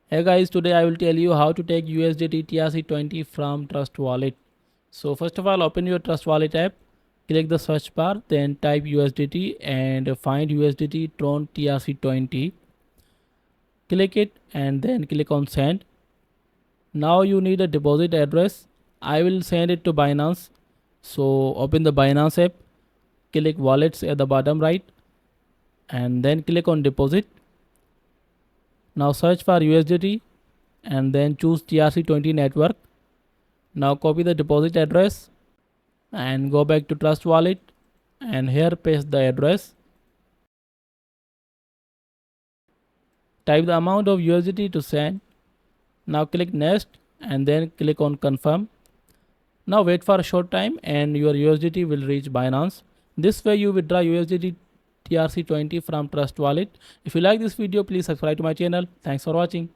Hey guys, today I will tell you how to take USDT TRC20 from Trust Wallet. So first of all, open your Trust Wallet app, click the search bar, then type USDT and find USDT Tron TRC20. Click it and then click on send. Now you need a deposit address. I will send it to Binance. So open the Binance app, click wallets at the bottom right and then click on deposit. Now search for USDT and then choose TRC20 network. Now copy the deposit address and go back to Trust Wallet and here paste the address. Type the amount of USDT to send. Now click next and then click on confirm. Now wait for a short time and your USDT will reach Binance. This way you withdraw USDT TRC20 from Trust Wallet. If you like this video, please subscribe to my channel. Thanks for watching.